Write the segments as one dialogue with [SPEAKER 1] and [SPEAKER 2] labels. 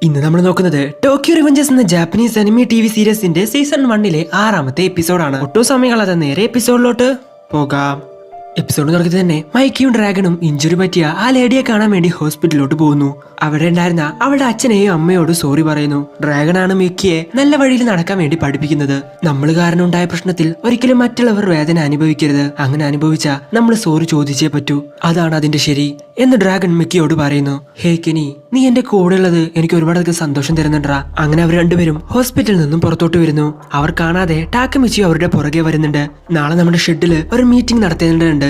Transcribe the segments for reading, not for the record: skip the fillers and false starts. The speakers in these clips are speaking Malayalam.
[SPEAKER 1] ഇന്ന് നമ്മൾ നോക്കുന്നത് ടോക്കിയോ റിവഞ്ചസ് എന്ന ജാപ്പനീസ് അനിമി ടി വി സീരീസിന്റെ സീസൺ 1 6ാമത്തെ എപ്പിസോഡാണ്. ഒട്ടും സമയങ്ങളാതെ നേരെ എപ്പിസോഡിലോട്ട് പോകാം. എപ്പിസോഡ് തുടങ്ങി തന്നെ മൈക്കിയും ഡ്രാഗണും ഇഞ്ചുറി പറ്റിയ ആ ലേഡിയെ കാണാൻ വേണ്ടി ഹോസ്പിറ്റലിലോട്ട് പോകുന്നു. അവിടെ ഉണ്ടായിരുന്ന അവളുടെ അച്ഛനെയും അമ്മയോട് സോറി പറയുന്നു. ഡ്രാഗണാണ് മിക്കിയെ നല്ല വഴിയിൽ നടക്കാൻ വേണ്ടി പഠിപ്പിക്കുന്നത്. നമ്മൾ കാരണം ഉണ്ടായ പ്രശ്നത്തിൽ ഒരിക്കലും മറ്റുള്ളവർ വേദന അനുഭവിക്കരുത്. അങ്ങനെ അനുഭവിച്ചാ നമ്മൾ സോറി ചോദിച്ചേ പറ്റൂ. അതാണ് അതിന്റെ ശരി എന്ന് ഡ്രാഗൺ മിക്കിയോട് പറയുന്നു. ഹേ കെനി, നീ എന്റെ കൂടെ ഉള്ളത് എനിക്ക് ഒരുപാട് സന്തോഷം തരുന്നുണ്ടാ. അങ്ങനെ അവർ രണ്ടുപേരും ഹോസ്പിറ്റലിൽ നിന്നും പുറത്തോട്ട് വരുന്നു. അവർ കാണാതെ ടാക്കമിച്ചി അവരുടെ പുറകെ വരുന്നുണ്ട്. നാളെ നമ്മുടെ ഷെഡില് ഒരു മീറ്റിംഗ് നടത്തേണ്ടതുണ്ട്.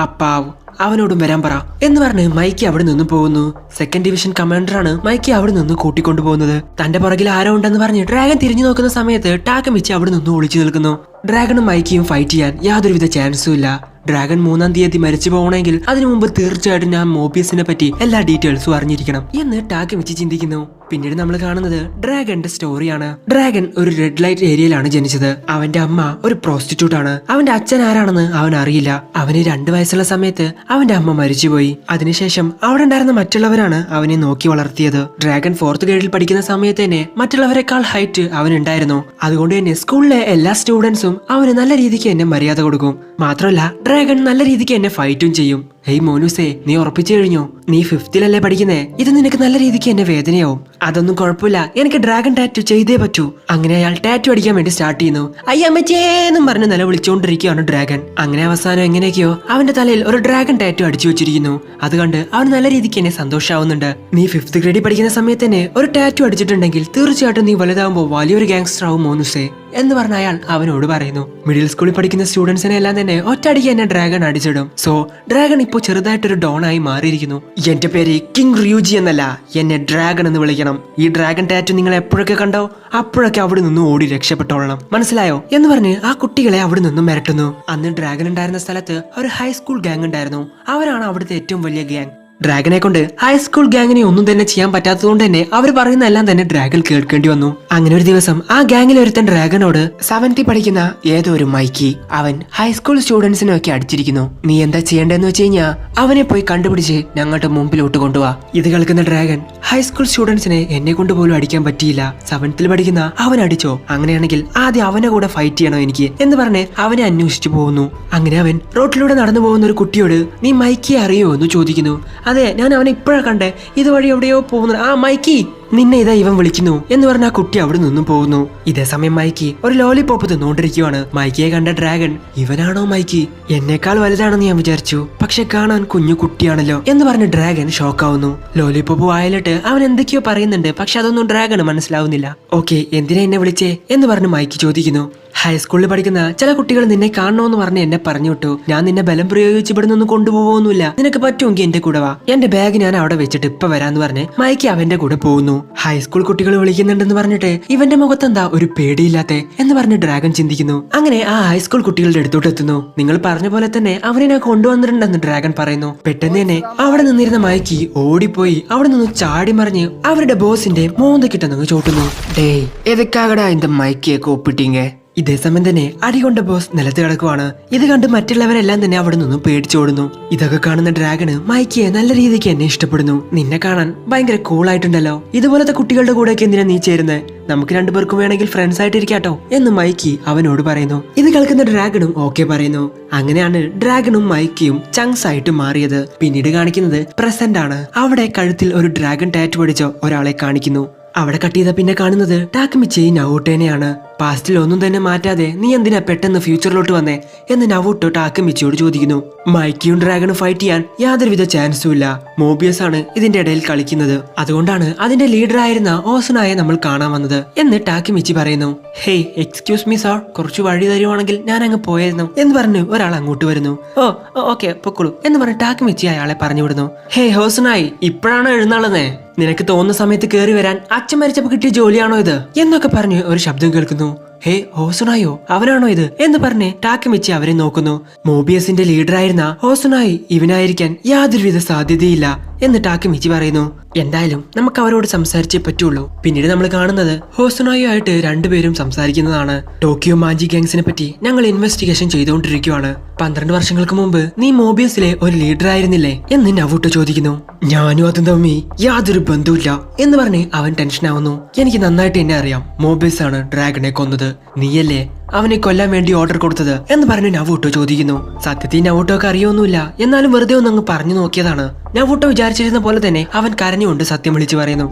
[SPEAKER 1] അപ്പാവ് അവനോടും വരാൻ പറ എന്ന് പറഞ്ഞ് മൈക്കി അവിടെ നിന്ന് പോകുന്നു. സെക്കൻഡ് ഡിവിഷൻ കമാൻഡറാണ് മൈക്കി അവിടെ നിന്ന് കൂട്ടിക്കൊണ്ടു പോകുന്നത്. തന്റെ പുറകിൽ ആരോ ഉണ്ടെന്ന് പറഞ്ഞ് ഡ്രാഗൺ തിരിഞ്ഞു നോക്കുന്ന സമയത്ത് ടാക്കമിച്ചി അവിടെ നിന്ന് ഒളിച്ചു നിൽക്കുന്നു. ഡ്രാഗണും മൈക്കിയും ഫൈറ്റ് ചെയ്യാൻ യാതൊരുവിധ ചാൻസും ഇല്ല. ഡ്രാഗൺ 3-ാം തീയതി മരിച്ചു പോകണമെങ്കിൽ അതിനു മുമ്പ് തീർച്ചയായിട്ടും ഞാൻ മോബിയസിനെ പറ്റി എല്ലാ ഡീറ്റെയിൽസും അറിഞ്ഞിരിക്കണം എന്ന് ടാക്കമിച്ചി ചിന്തിക്കുന്നു. പിന്നീട് നമ്മൾ കാണുന്നത് ഡ്രാഗന്റെ സ്റ്റോറിയാണ്. ഡ്രാഗൺ ഒരു റെഡ് ലൈറ്റ് ഏരിയയിലാണ് ജനിച്ചത്. അവന്റെ അമ്മ ഒരു പ്രോസ്റ്റിറ്റ്യൂട്ട് ആണ്. അവന്റെ അച്ഛൻ ആരാണെന്ന് അവൻ അറിയില്ല. അവന് 2 വയസ്സുള്ള സമയത്ത് അവന്റെ അമ്മ മരിച്ചുപോയി. അതിനുശേഷം അവിടെ ഉണ്ടായിരുന്ന മറ്റുള്ളവരാണ് അവനെ നോക്കി വളർത്തിയത്. ഡ്രാഗൺ 4th ഗ്രേഡിൽ പഠിക്കുന്ന സമയത്ത് തന്നെ മറ്റുള്ളവരെക്കാൾ ഹൈറ്റ് അവനുണ്ടായിരുന്നു. അതുകൊണ്ട് തന്നെ സ്കൂളിലെ എല്ലാ സ്റ്റുഡൻസും അവന് നല്ല രീതിക്ക് എന്നെ മര്യാദ കൊടുക്കും. മാത്രമല്ല ഡ്രാഗൺ നല്ല രീതിക്ക് എന്നെ ഫൈറ്റും ചെയ്യും. ഹേയ് മോനുസേ, നീ ഉറപ്പിച്ചു കഴിഞ്ഞോ? നീ 5th പഠിക്കുന്നേ. ഇത് നിനക്ക് നല്ല രീതിക്ക് എന്നെ വേദനയാവും. അതൊന്നും കുഴപ്പമില്ല, എനിക്ക് ഡ്രാഗൺ ടാറ്റു ചെയ്തേ പറ്റൂ. അങ്ങനെ അയാൾ ടാറ്റു അടിക്കാൻ വേണ്ടി സ്റ്റാർട്ട് ചെയ്യുന്നു. അയ്യമ്മച്ചേന്നും പറഞ്ഞ് നില വിളിച്ചുകൊണ്ടിരിക്കുകയാണ് ഡ്രാഗൺ. അങ്ങനെ അവസാനം എങ്ങനെയൊക്കെയോ അവന്റെ തലയിൽ ഒരു ഡ്രാഗൺ ടാറ്റു അടിച്ചു വെച്ചിരിക്കുന്നു. അത് കണ്ട് അവൻ നല്ല രീതിക്ക് എന്നെ സന്തോഷാവുന്നുണ്ട്. നീ 5th ഗ്രേഡിൽ പഠിക്കുന്ന സമയത്ത് തന്നെ ഒരു ടാറ്റു അടിച്ചിട്ടുണ്ടെങ്കിൽ തീർച്ചയായിട്ടും നീ വലുതാവുമ്പോൾ വലിയൊരു ഗാങ്സ്റ്റർ ആവും മോനുസേ എന്ന് പറഞ്ഞ അയാൾ അവനോട് പറയുന്നു. മിഡിൽ സ്കൂളിൽ പഠിക്കുന്ന സ്റ്റുഡൻസിനെ എല്ലാം തന്നെ ഒറ്റയടിക്ക് എന്നെ ഡ്രാഗൺ അടിച്ചിടും. സോ ഡ്രാഗൺ ഇപ്പോൾ ചെറുതായിട്ടൊരു ഡോൺ ആയി മാറിയിരിക്കുന്നു. എന്റെ പേര് കിങ് റൂജി എന്നല്ല, എന്നെ ഡ്രാഗൺ എന്ന് വിളിക്കണം. ഈ ഡ്രാഗൺ ടാറ്റു നിങ്ങൾ എപ്പോഴൊക്കെ കണ്ടോ അപ്പോഴൊക്കെ അവിടെ നിന്ന് ഓടി രക്ഷപ്പെട്ടോളണം, മനസ്സിലായോ എന്ന് പറഞ്ഞ് ആ കുട്ടികളെ അവിടെ നിന്നും മിരട്ടുന്നു. അന്ന് ഡ്രാഗൺ ഉണ്ടായിരുന്ന സ്ഥലത്ത് ഒരു ഹൈസ്കൂൾ ഗാങ് ഉണ്ടായിരുന്നു. അവരാണ് അവിടുത്തെ ഏറ്റവും വലിയ ഗാങ്. ഡ്രാഗനെ കൊണ്ട് ഹൈസ്കൂൾ ഗാങ്ങിനെ ഒന്നും തന്നെ ചെയ്യാൻ പറ്റാത്തതുകൊണ്ട് തന്നെ അവർ പറയുന്ന എല്ലാം തന്നെ ഡ്രാഗൺ കേൾക്കേണ്ടി വന്നു. അങ്ങനെ ഒരു ദിവസം ആ ഗാങ്ങിൽ ഒരുത്തൻ ഡ്രാഗനോട് 7th പഠിക്കുന്ന ഏതോ ഒരു മൈക്കി അവൻ ഹൈസ്കൂൾ സ്റ്റുഡൻസിനെ ഒക്കെ അടിച്ചിരിക്കുന്നു. നീ എന്താ ചെയ്യേണ്ടതെന്ന് വെച്ച് കഴിഞ്ഞാ അവനെ പോയി കണ്ടുപിടിച്ച് ഞങ്ങളുടെ മുമ്പിലോട്ട് കൊണ്ടുപോവാ. ഇത് കേൾക്കുന്ന ഡ്രാഗൻ, ഹൈസ്കൂൾ സ്റ്റുഡൻസിനെ എന്നെ കൊണ്ട് പോലും അടിക്കാൻ പറ്റിയില്ല, 7th പഠിക്കുന്ന അവൻ അടിച്ചോ? അങ്ങനെയാണെങ്കിൽ ആദ്യം അവനെ കൂടെ ഫൈറ്റ് ചെയ്യണോ എനിക്ക് എന്ന് പറഞ്ഞ് അവനെ അന്വേഷിച്ചു പോകുന്നു. അങ്ങനെ അവൻ റോഡിലൂടെ നടന്നു പോകുന്ന ഒരു കുട്ടിയോട് നീ മൈക്കിയെ അറിയോ എന്ന് ചോദിക്കുന്നു. അതെ, ഞാൻ അവനെ ഇപ്പോഴാ കണ്ടേ, ഇതുവഴി എവിടെയോ പോകുന്നു. ആ മൈക്കി, നിന്നെ ഇതാ ഇവൻ വിളിക്കുന്നു എന്ന് പറഞ്ഞ ആ കുട്ടി അവിടെ നിന്നും പോകുന്നു. ഇതേ സമയം മൈക്കി ഒരു ലോലിപോപ്പ് തിന്നുകൊണ്ടിരിക്കുവാണ്. മൈക്കിയെ കണ്ട ഡ്രാഗൺ, ഇവനാണോ മൈക്കി? എന്നേക്കാൾ വലുതാണെന്ന് ഞാൻ വിചാരിച്ചു, പക്ഷെ കാണാൻ കുഞ്ഞു കുട്ടിയാണല്ലോ എന്ന് പറഞ്ഞ് ഡ്രാഗൺ ഷോക്കാവുന്നു. ലോലിപോപ്പ് വായിലിട്ട് അവൻ എന്തൊക്കെയോ പറയുന്നുണ്ട്, പക്ഷെ അതൊന്നും ഡ്രാഗണ് മനസ്സിലാവുന്നില്ല. ഓക്കെ, എന്തിനാ എന്നെ വിളിച്ചേ എന്ന് പറഞ്ഞ് മൈക്കി ചോദിക്കുന്നു. ഹൈസ്കൂളിൽ പഠിക്കുന്ന ചില കുട്ടികൾ നിന്നെ കാണണമെന്ന് പറഞ്ഞ് എന്നെ പറഞ്ഞു വിട്ടു. ഞാൻ നിന്നെ ബലം പ്രയോഗിച്ച് ഇവിടെ നിന്ന് കൊണ്ടുപോകുന്നില്ല. നിനക്ക് പറ്റുമെങ്കിൽ എന്റെ കൂടെ വാ, എന്റെ ബാഗ് ഞാൻ അവിടെ വെച്ചിട്ട് ഇപ്പൊ വരാന്ന് പറഞ്ഞ് മൈക്കി അവന്റെ കൂടെ പോകുന്നു. ഹൈസ്കൂൾ കുട്ടികൾ വിളിക്കുന്നുണ്ടെന്ന് പറഞ്ഞിട്ട് ഇവന്റെ മുഖത്തെന്താ ഒരു പേടിയില്ലാത്തെ എന്ന് പറഞ്ഞ് ഡ്രാഗൺ ചിന്തിക്കുന്നു. അങ്ങനെ ആ ഹൈസ്കൂൾ കുട്ടികളുടെ അടുത്തോട്ട് എത്തുന്നു. നിങ്ങൾ പറഞ്ഞ പോലെ തന്നെ അവനെ ഞാൻ കൊണ്ടുവന്നിട്ടുണ്ടെന്ന് ഡ്രാഗൺ പറയുന്നു. പെട്ടെന്ന് തന്നെ അവിടെ നിന്നിരുന്ന മൈക്കി ഓടിപ്പോയി അവിടെ നിന്ന് ചാടി മറിഞ്ഞ് അവരുടെ ബോസിന്റെ മോന്തക്കിട്ടെന്ന് ചോട്ടുന്നു. ഡേയ്, എതൊക്കാകടാ இந்த മൈക്കിയെ കൂപ്പിട്ടീങ്ക. ഇതേ സമയം തന്നെ അടികൊണ്ട ബോസ് നിലത്ത് കിടക്കുവാണ്. ഇത് കണ്ട് മറ്റുള്ളവരെല്ലാം തന്നെ അവിടെ നിന്നും പേടിച്ചോടുന്നു. ഇതൊക്കെ കാണുന്ന ഡ്രാഗണ് മൈക്കിയെ നല്ല രീതിക്ക് എന്നെ ഇഷ്ടപ്പെടുന്നു. നിന്നെ കാണാൻ ഭയങ്കര കൂളായിട്ടുണ്ടല്ലോ. ഇതുപോലത്തെ കുട്ടികളുടെ കൂടെയൊക്കെ എന്തിനാ നീ ചേരുന്നത്? നമുക്ക് രണ്ടുപേർക്കും വേണമെങ്കിൽ ഫ്രണ്ട്സ് ആയിട്ടിരിക്കാട്ടോ എന്ന് മൈക്കി അവനോട് പറയുന്നു. ഇത് കേൾക്കുന്ന ഡ്രാഗണും ഓക്കെ പറയുന്നു. അങ്ങനെയാണ് ഡ്രാഗണും മൈക്കിയും ചങ്സ് ആയിട്ട് മാറിയത്. പിന്നീട് കാണിക്കുന്നത് പ്രസന്റ് ആണ്. അവിടെ കഴുത്തിൽ ഒരു ഡ്രാഗൺ ടാറ്റു അടിച്ച ഒരാളെ കാണിക്കുന്നു. അവിടെ കട്ട് ചെയ്ത പിന്നെ കാണുന്നത് ടാക്കമിച്ചിയും നവൂട്ടേനെയാണ്. പാസ്റ്റിൽ ഒന്നും തന്നെ മാറ്റാതെ നീ എന്തിനാ പെട്ടെന്ന് ഫ്യൂച്ചറിലോട്ട് വന്നേ എന്ന് നവൂട്ടോ ടാക്കമിച്ചിയോട് ചോദിക്കുന്നു. മൈക്കിയും ഡ്രാഗണും ഫൈറ്റ് ചെയ്യാൻ യാതൊരുവിധ ചാൻസും ഇല്ല. മോബിയസ് ആണ് ഇതിന്റെ ഇടയിൽ കളിക്കുന്നത്. അതുകൊണ്ടാണ് അതിന്റെ ലീഡർ ആയിരുന്ന ഓസനായെ നമ്മൾ കാണാൻ വന്നത് എന്ന് ടാക്കമിച്ചി പറയുന്നു. ഹേയ്, എക്സ്ക്യൂസ് മീ സാർ, കുറച്ച് വഴി തരുവാണെങ്കിൽ ഞാൻ അങ്ങ് പോയിരുന്നു എന്ന് പറഞ്ഞു ഒരാൾ അങ്ങോട്ട് വരുന്നു. ഓ ഓക്കെ, പൊക്കോളൂ എന്ന് പറഞ്ഞ് ടാക്കമിച്ചി അയാളെ പറഞ്ഞു വിടുന്നു. ഹേയ് ഹോസനായി, ഇപ്പോഴാണ് എഴുന്നള്ളുന്നേ? നിനക്ക് തോന്നുന്ന സമയത്ത് കയറി വരാൻ അച്ഛൻ മരിച്ചപ്പോ കിട്ടിയ ജോലിയാണോ ഇത് എന്നൊക്കെ പറഞ്ഞ് ഒരു ശബ്ദം കേൾക്കുന്നു. ഹേ ഹോസുനായോ അവനാണോ ഇത് എന്ന് പറഞ്ഞ് ടാക്കമിച്ചി അവരെ നോക്കുന്നു. മോബിയസിന്റെ ലീഡറായിരുന്ന ഹോസുനായി ഇവനായിരിക്കാൻ യാതൊരുവിധ സാധ്യതയില്ല എന്ന് ടാക്കമിച്ചി പറയുന്നു. എന്തായാലും നമുക്ക് അവരോട് സംസാരിച്ചേ പറ്റുള്ളൂ. പിന്നീട് നമ്മൾ കാണുന്നത് ഹോസുനായോ ആയിട്ട് രണ്ടുപേരും സംസാരിക്കുന്നതാണ്. ടോക്കിയോ മാഞ്ചി ഗാങ്സിനെ പറ്റി ഞങ്ങൾ ഇൻവെസ്റ്റിഗേഷൻ ചെയ്തുകൊണ്ടിരിക്കുകയാണ്. 12 വർഷങ്ങൾക്ക് മുമ്പ് നീ മോബിയസിലെ ഒരു ലീഡർ ആയിരുന്നില്ലേ എന്ന് നവൂട്ടോ ചോദിക്കുന്നു. ഞാനും അതും തമ്മി യാതൊരു ബന്ധവുമില്ല എന്ന് പറഞ്ഞ് അവൻ ടെൻഷൻ ആവുന്നു. എനിക്ക് നന്നായിട്ട് എന്നെ അറിയാം, മോബിയസ് ആണ് ഡ്രാഗനെ കൊന്നത്, നീയല്ലേ അവനെ കൊല്ലാൻ വേണ്ടി ഓർഡർ കൊടുത്തത് എന്ന് പറഞ്ഞ് നവൂട്ടോ ചോദിക്കുന്നു. സത്യത്തിൽ നവൂട്ടോക്ക് അറിയൊന്നുമില്ല, എന്നാലും വെറുതെ ഒന്ന് അങ്ങ് പറഞ്ഞു നോക്കിയതാണ്. നവൂട്ടോ വിചാരിച്ചിരുന്ന പോലെ തന്നെ അവൻ കരഞ്ഞുകൊണ്ട് സത്യം വിളിച്ചു പറയുന്നു.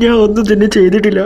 [SPEAKER 1] ഞാൻ ഒന്നും തന്നെ ചെയ്തിട്ടില്ല.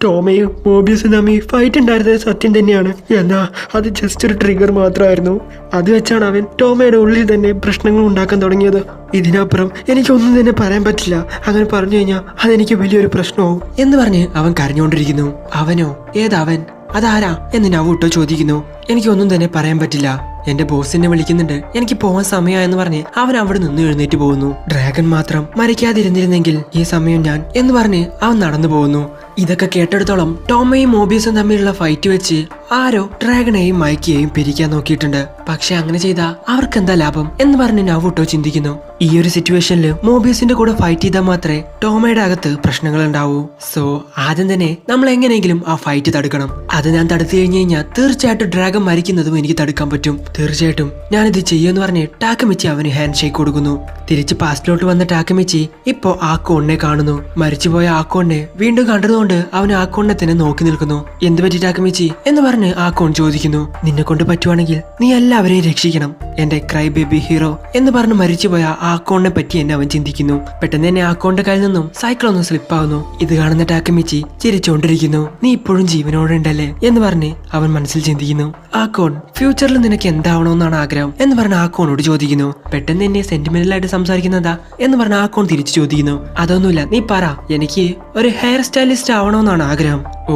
[SPEAKER 1] ടോമയും മോബിയസും തമ്മിൽ ഫൈറ്റ് ഉണ്ടായിരുന്നത് സത്യം തന്നെയാണ്. എന്നാ അത് ജസ്റ്റ് ഒരു ട്രിഗർ മാത്രമായിരുന്നു. അത് വെച്ചാണ് അവൻ ടോമയുടെ ഉള്ളിൽ തന്നെ പ്രശ്നങ്ങൾ ഉണ്ടാക്കാൻ തുടങ്ങിയത്. ഇതിനപ്പുറം എനിക്കൊന്നും തന്നെ പറയാൻ പറ്റില്ല. അങ്ങനെ പറഞ്ഞു കഴിഞ്ഞാൽ അതെനിക്ക് വലിയൊരു പ്രശ്നമാവും എന്ന് പറഞ്ഞ് അവൻ കരഞ്ഞുകൊണ്ടിരിക്കുന്നു. അവനോ? ഏതവൻ? അതാരാ എന്ന് നവൂട്ടോ ചോദിക്കുന്നു. എനിക്കൊന്നും തന്നെ പറയാൻ പറ്റില്ല, എന്റെ ബോസ് എന്നെ വിളിക്കുന്നുണ്ട്, എനിക്ക് പോവാൻ സമയമായെന്ന് പറഞ്ഞ് അവൻ അവിടെ നിന്ന് എഴുന്നേറ്റ് പോകുന്നു. ഡ്രാഗൺ മാത്രം മരിക്കാതിരുന്നിരുന്നെങ്കിൽ ഈ സമയം ഞാൻ എന്ന് പറഞ്ഞ് അവൻ നടന്നു പോകുന്നു. ഇതൊക്കെ കേട്ടെടുത്തോളം ടോമയും മോബിയസും തമ്മിലുള്ള ഫൈറ്റ് വെച്ച് ആരോ ഡ്രാഗണെയും മൈക്കിയെയും പിരിക്കാൻ നോക്കിയിട്ടുണ്ട്. പക്ഷെ അങ്ങനെ ചെയ്താ അവർക്ക് എന്താ ലാഭം എന്ന് പറഞ്ഞ് നവൂട്ടോ ചിന്തിക്കുന്നു. ഈ ഒരു സിറ്റുവേഷനിൽ മോബിയസിന്റെ കൂടെ ഫൈറ്റ് ചെയ്താൽ മാത്രമേ ടോമയുടെ അകത്ത് പ്രശ്നങ്ങൾ ഉണ്ടാവൂ. സോ ആദ്യം തന്നെ നമ്മൾ എങ്ങനെയെങ്കിലും ആ ഫൈറ്റ് തടുക്കണം. അത് ഞാൻ തടുത്തു കഴിഞ്ഞു കഴിഞ്ഞാൽ തീർച്ചയായിട്ടും ഡ്രാഗൺ മരിക്കുന്നതും എനിക്ക് തടുക്കാൻ പറ്റും. തീർച്ചയായിട്ടും ഞാനിത് ചെയ്യുമെന്ന് പറഞ്ഞ് ടാക്കമിച്ചി അവന് ഹാൻഡ് ഷേക്ക് കൊടുക്കുന്നു. തിരിച്ച് പാസ്റ്റിലോട്ട് വന്ന ടാക്കമിച്ചി ഇപ്പോ ആക്കോണിനെ കാണുന്നു. മരിച്ചുപോയ ആക്കോണിനെ വീണ്ടും കണ്ടതുകൊണ്ട് അവൻ ആക്കോണിനെ തന്നെ നോക്കി നിൽക്കുന്നു. എന്ത് പറ്റി ടാക്കമിച്ചി എന്ന് പറഞ്ഞ് ആക്കോൺ ചോദിക്കുന്നു. നിന്നെ കൊണ്ട് പറ്റുവാണെങ്കിൽ നീ എല്ലാവരെയും രക്ഷിക്കണം, എന്റെ ക്രൈ ബേബി ഹീറോ എന്ന് പറഞ്ഞ് മരിച്ചുപോയ ആക്കോണിനെ പറ്റി എന്നെ അവൻ ചിന്തിക്കുന്നു. പെട്ടെന്ന് തന്നെ ആക്കോണിന്റെ കയ്യിൽ നിന്നും സൈക്കിൾ ഒന്ന് സ്ലിപ്പ് ആവുന്നു. ഇത് കാണുന്ന ടാക്കമിച്ചി ചിരിച്ചോണ്ടിരിക്കുന്നു. നീ ഇപ്പോഴും ജീവനോടെ ഉണ്ടല്ലേ എന്ന് പറഞ്ഞ് അവൻ മനസ്സിൽ ചിന്തിക്കുന്നു. ആക്കോൺ, ഫ്യൂച്ചറിൽ നിനക്ക് എന്താവണമെന്നാണ് ആഗ്രഹം എന്ന് പറഞ്ഞ ആക്കോണോട് ചോദിക്കുന്നു. പെട്ടെന്ന് എന്നെ സെന്റിമെന്റൽ ആയിട്ട് സംസാരിക്കുന്നതാ എന്ന് പറഞ്ഞ ആക്കോൺ തിരിച്ചു ചോദിക്കുന്നു. അതൊന്നുമില്ല, നീ പറ, എനിക്ക് ഒരു ഹെയർ സ്റ്റൈലിസ്റ്റ് ആവണമെന്നാണ് ആഗ്രഹം. ഓ,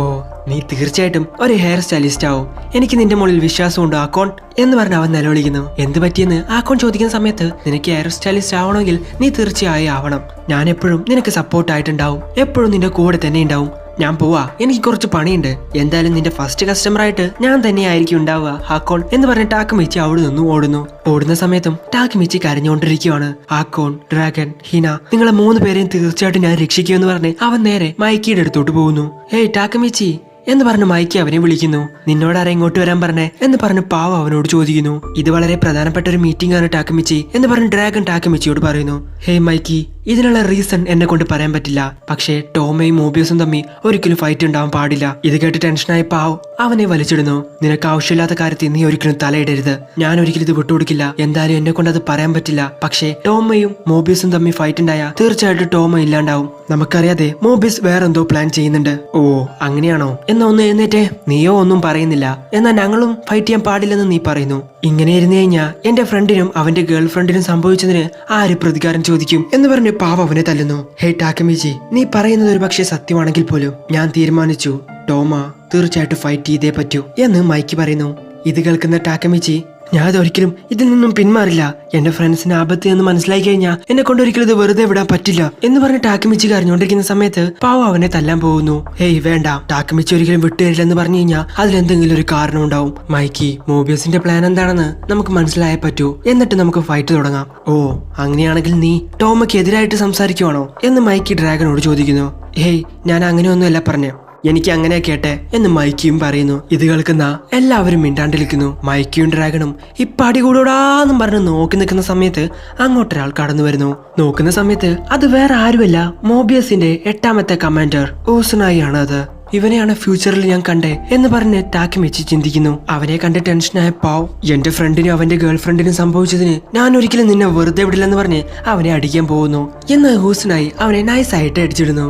[SPEAKER 1] നീ തീർച്ചയായിട്ടും ഒരു ഹെയർ സ്റ്റൈലിസ്റ്റ് ആവും, എനിക്ക് നിന്റെ മുകളിൽ വിശ്വാസമുണ്ട് ആക്കോൺ എന്ന് പറഞ്ഞ് അവൻ നിലവിളിക്കുന്നു. എന്ത് പറ്റിയെന്ന് ആക്കോൺ ചോദിക്കുന്ന സമയത്ത്, നിനക്ക് ഹെയർ സ്റ്റൈലിസ്റ്റ് ആവണമെങ്കിൽ നീ തീർച്ചയായും ആവണം, ഞാൻ എപ്പോഴും നിനക്ക് സപ്പോർട്ടായിട്ടുണ്ടാവും, എപ്പോഴും നിന്റെ കൂടെ തന്നെ ഉണ്ടാവും. ഞാൻ പോവാ, എനിക്ക് കുറച്ച് പണിയുണ്ട്, എന്തായാലും നിന്റെ ഫസ്റ്റ് കസ്റ്റമർ ആയിട്ട് ഞാൻ തന്നെയായിരിക്കും ഉണ്ടാവുക ആക്കോൺ എന്ന് പറഞ്ഞ് ടാക്കമിച്ചി അവിടെ നിന്നും ഓടുന്നു. ഓടുന്ന സമയത്തും ടാക്കമിച്ചി കരഞ്ഞുകൊണ്ടിരിക്കുകയാണ്. ആക്കോൺ, ഡ്രാഗൺ, ഹിന, നിങ്ങളെ 3 പേരെയും തീർച്ചയായിട്ടും ഞാൻ രക്ഷിക്കുമെന്ന് പറഞ്ഞ് അവൻ നേരെ മൈക്കിയുടെ അടുത്തോട്ട് പോകുന്നു. ഹേയ് ടാക്കമിച്ചി എന്ന് പറഞ്ഞ് മൈക്കി അവനെ വിളിക്കുന്നു. നിന്നോട് ആരാ ഇങ്ങോട്ട് വരാൻ പറഞ്ഞേ എന്ന് പറഞ്ഞ് പാവ അവനോട് ചോദിക്കുന്നു. ഇത് വളരെ പ്രധാനപ്പെട്ട ഒരു മീറ്റിംഗ് ആണ് ടാക്കമിച്ചി എന്ന് പറഞ്ഞ് ഡ്രാഗൺ ടാക്കമിച്ചിയോട് പറയുന്നു. ഹേയ് മൈക്കി, ഇതിനുള്ള റീസൺ എന്നെ കൊണ്ട് പറയാൻ പറ്റില്ല, പക്ഷേ ടോമയും മോബിയസും തമ്മിൽ ഒരിക്കലും ഫൈറ്റ് ഉണ്ടാവാൻ പാടില്ല. ഇത് കേട്ട് ടെൻഷനായി പാവ് അവനെ വലിച്ചിടുന്നു. നിനക്ക് ആവശ്യമില്ലാത്ത കാര്യത്തിൽ നീ ഒരിക്കലും തലയിടരുത്, ഞാൻ ഒരിക്കലും ഇത് വിട്ടുകൊടുക്കില്ല, എന്തായാലും എന്നെ കൊണ്ട് അത് പറയാൻ പറ്റില്ല. പക്ഷേ ടോമയും മോബിയസും തമ്മിൽ ഫൈറ്റ് ഉണ്ടായ തീർച്ചയായിട്ടും ടോമ ഇല്ലാണ്ടാവും. നമുക്കറിയാതെ മോബിയസ് വേറെന്തോ പ്ലാൻ ചെയ്യുന്നുണ്ട്. ഓ അങ്ങനെയാണോ? എന്നാ ഒന്ന് എഴുന്നേറ്റേ. നീയോ ഒന്നും പറയുന്നില്ല, എന്നാൽ ഞങ്ങളും ഫൈറ്റ് ചെയ്യാൻ പാടില്ലെന്ന് നീ പറയുന്നു. ഇങ്ങനെ ഇരുന്നു കഴിഞ്ഞാൽ എന്റെ ഫ്രണ്ടിനും അവന്റെ ഗേൾ ഫ്രണ്ടിനും സംഭവിച്ചതിന് ആര് പ്രതികാരം ചോദിക്കും എന്ന് പറഞ്ഞ് പാവ അവനെ തല്ലുന്നു. ഹേ ടാക്കമിച്ചി, നീ പറയുന്നത് ഒരു പക്ഷേ സത്യമാണെങ്കിൽ പോലും ഞാൻ തീരുമാനിച്ചു, ടോമ തീർച്ചയായിട്ടും ഫൈറ്റ് ചെയ്തേ പറ്റൂ എന്ന് മൈക്കി പറയുന്നു. ഇത് കേൾക്കുന്ന ടാക്കമിച്ചി, ഞാൻ അതൊരിക്കലും ഇതിൽ നിന്നും പിന്മാറില്ല, എന്റെ ഫ്രണ്ട്സിന് ആപത്ത് എന്ന് മനസ്സിലായി കഴിഞ്ഞാൽ എന്നെ കൊണ്ട് ഒരിക്കലും ഇത് വെറുതെ വിടാൻ പറ്റില്ല എന്ന് പറഞ്ഞ് ടാക്കമിച്ചി കരഞ്ഞുകൊണ്ടിരിക്കുന്ന സമയത്ത് പാവ അവനെ തല്ലാൻ പോകുന്നു. ഹേയ് വേണ്ട, ടാക്കമിച്ചി ഒരിക്കലും വിട്ടുതരില്ലെന്ന് പറഞ്ഞു കഴിഞ്ഞാൽ അതിലെന്തെങ്കിലും ഒരു കാരണം ഉണ്ടാവും. മൈക്കി, മോബിയസിന്റെ പ്ലാൻ എന്താണെന്ന് നമുക്ക് മനസ്സിലായേ പറ്റൂ, എന്നിട്ട് നമുക്ക് ഫൈറ്റ് തുടങ്ങാം. ഓ അങ്ങനെയാണെങ്കിൽ നീ ടോമയ്ക്ക് എതിരായിട്ട് സംസാരിക്കുവാണോ എന്ന് മൈക്കി ഡ്രാഗനോട് ചോദിക്കുന്നു. ഹേയ് ഞാൻ അങ്ങനെയൊന്നുമല്ല പറഞ്ഞേ, എനിക്ക് അങ്ങനെ കേട്ടെ എന്ന് മൈക്കിയും പറയുന്നു. ഇത് കേൾക്കുന്ന എല്ലാവരും മിണ്ടാണ്ടിരിക്കുന്നു. മൈക്കിയും ഡ്രാഗണും ഇപ്പൊ അടികൂടാന്നും പറഞ്ഞ് നോക്കി നിൽക്കുന്ന സമയത്ത് അങ്ങോട്ടൊരാൾ കടന്നു വരുന്നു. നോക്കുന്ന സമയത്ത് അത് വേറെ ആരുമല്ല, മോബിയസിന്റെ 8ാമത്തെ കമാൻഡർ ഓസുനായി ആണ്. അത് ഇവനെയാണ് ഫ്യൂച്ചറിൽ ഞാൻ കണ്ടേ എന്ന് പറഞ്ഞ് ടാക്കമിച്ചി ചിന്തിക്കുന്നു. അവനെ കണ്ട് ടെൻഷനായ പാവ്, എന്റെ ഫ്രണ്ടിനും അവന്റെ ഗേൾ ഫ്രണ്ടിനും സംഭവിച്ചതിന് ഞാൻ ഒരിക്കലും നിന്നെ വെറുതെ വിടില്ലെന്ന് പറഞ്ഞ് അവനെ അടിക്കാൻ പോകുന്നു. എന്ന് ഹൂസനായി അവനെ നൈസായിട്ട് അടിച്ചിടുന്നു.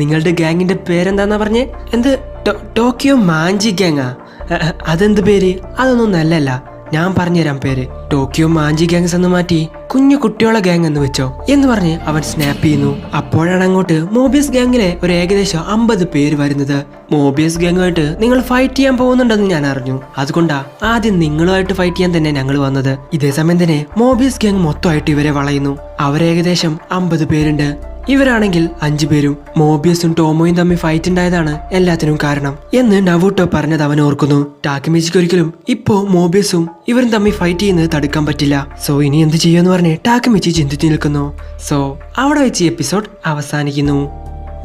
[SPEAKER 1] നിങ്ങളുടെ ഗാങ്ങിന്റെ പേരെന്താന്നാ പറഞ്ഞേ? എന്ത് ടോക്കിയോ മാഞ്ചി ഗാങ്ങാ? അതെന്ത് പേര്? അതൊന്നും നല്ലല്ല, ഞാൻ പറഞ്ഞുതരാം പേര്. ടോക്കിയോ മാഞ്ചി ഗാങ്സ് എന്ന് മാറ്റി കുഞ്ഞു കുട്ടിയോളെ ഗാങ് എന്ന് വെച്ചോ എന്ന് പറഞ്ഞ് അവൻ സ്നാപ്പ് ചെയ്യുന്നു. അപ്പോഴാണ് അങ്ങോട്ട് മോബിയസ് ഗാങ്ങിലെ ഒരു ഏകദേശം 50 പേര് വരുന്നത്. മോബിയസ് ഗാങ്ങുമായിട്ട് നിങ്ങൾ ഫൈറ്റ് ചെയ്യാൻ പോകുന്നുണ്ടെന്ന് ഞാൻ അറിഞ്ഞു, അതുകൊണ്ടാ ആദ്യം നിങ്ങളുമായിട്ട് ഫൈറ്റ് ചെയ്യാൻ തന്നെ ഞങ്ങൾ വന്നത്. ഇതേ സമയം തന്നെ മോബിയസ് ഗാങ് മൊത്തമായിട്ട് ഇവരെ വളയുന്നു. അവരേകദേശം 50 പേരുണ്ട്. ഇവരാണെങ്കിൽ 5 പേരും മോബിയസും ടോമോയും തമ്മിൽ ഫൈറ്റ് ഉണ്ടായതാണ് എല്ലാത്തിനും കാരണം എന്ന് നവൂട്ടോ പറഞ്ഞത് അവൻ ഓർക്കുന്നു. ടാക്കമിച്ചിക്ക് ഒരിക്കലും ഇപ്പോ മോബിയസും ഇവരും തമ്മിൽ ഫൈറ്റ് ചെയ്യുന്നത് തടുക്കാൻ പറ്റില്ല. സോ ഇനി എന്ത് ചെയ്യുമെന്ന് പറഞ്ഞ് ടാക്കമിച്ചി ചിന്തിച്ചു നിൽക്കുന്നു. സോ അവിടെ വെച്ച് ഈ എപ്പിസോഡ് അവസാനിക്കുന്നു.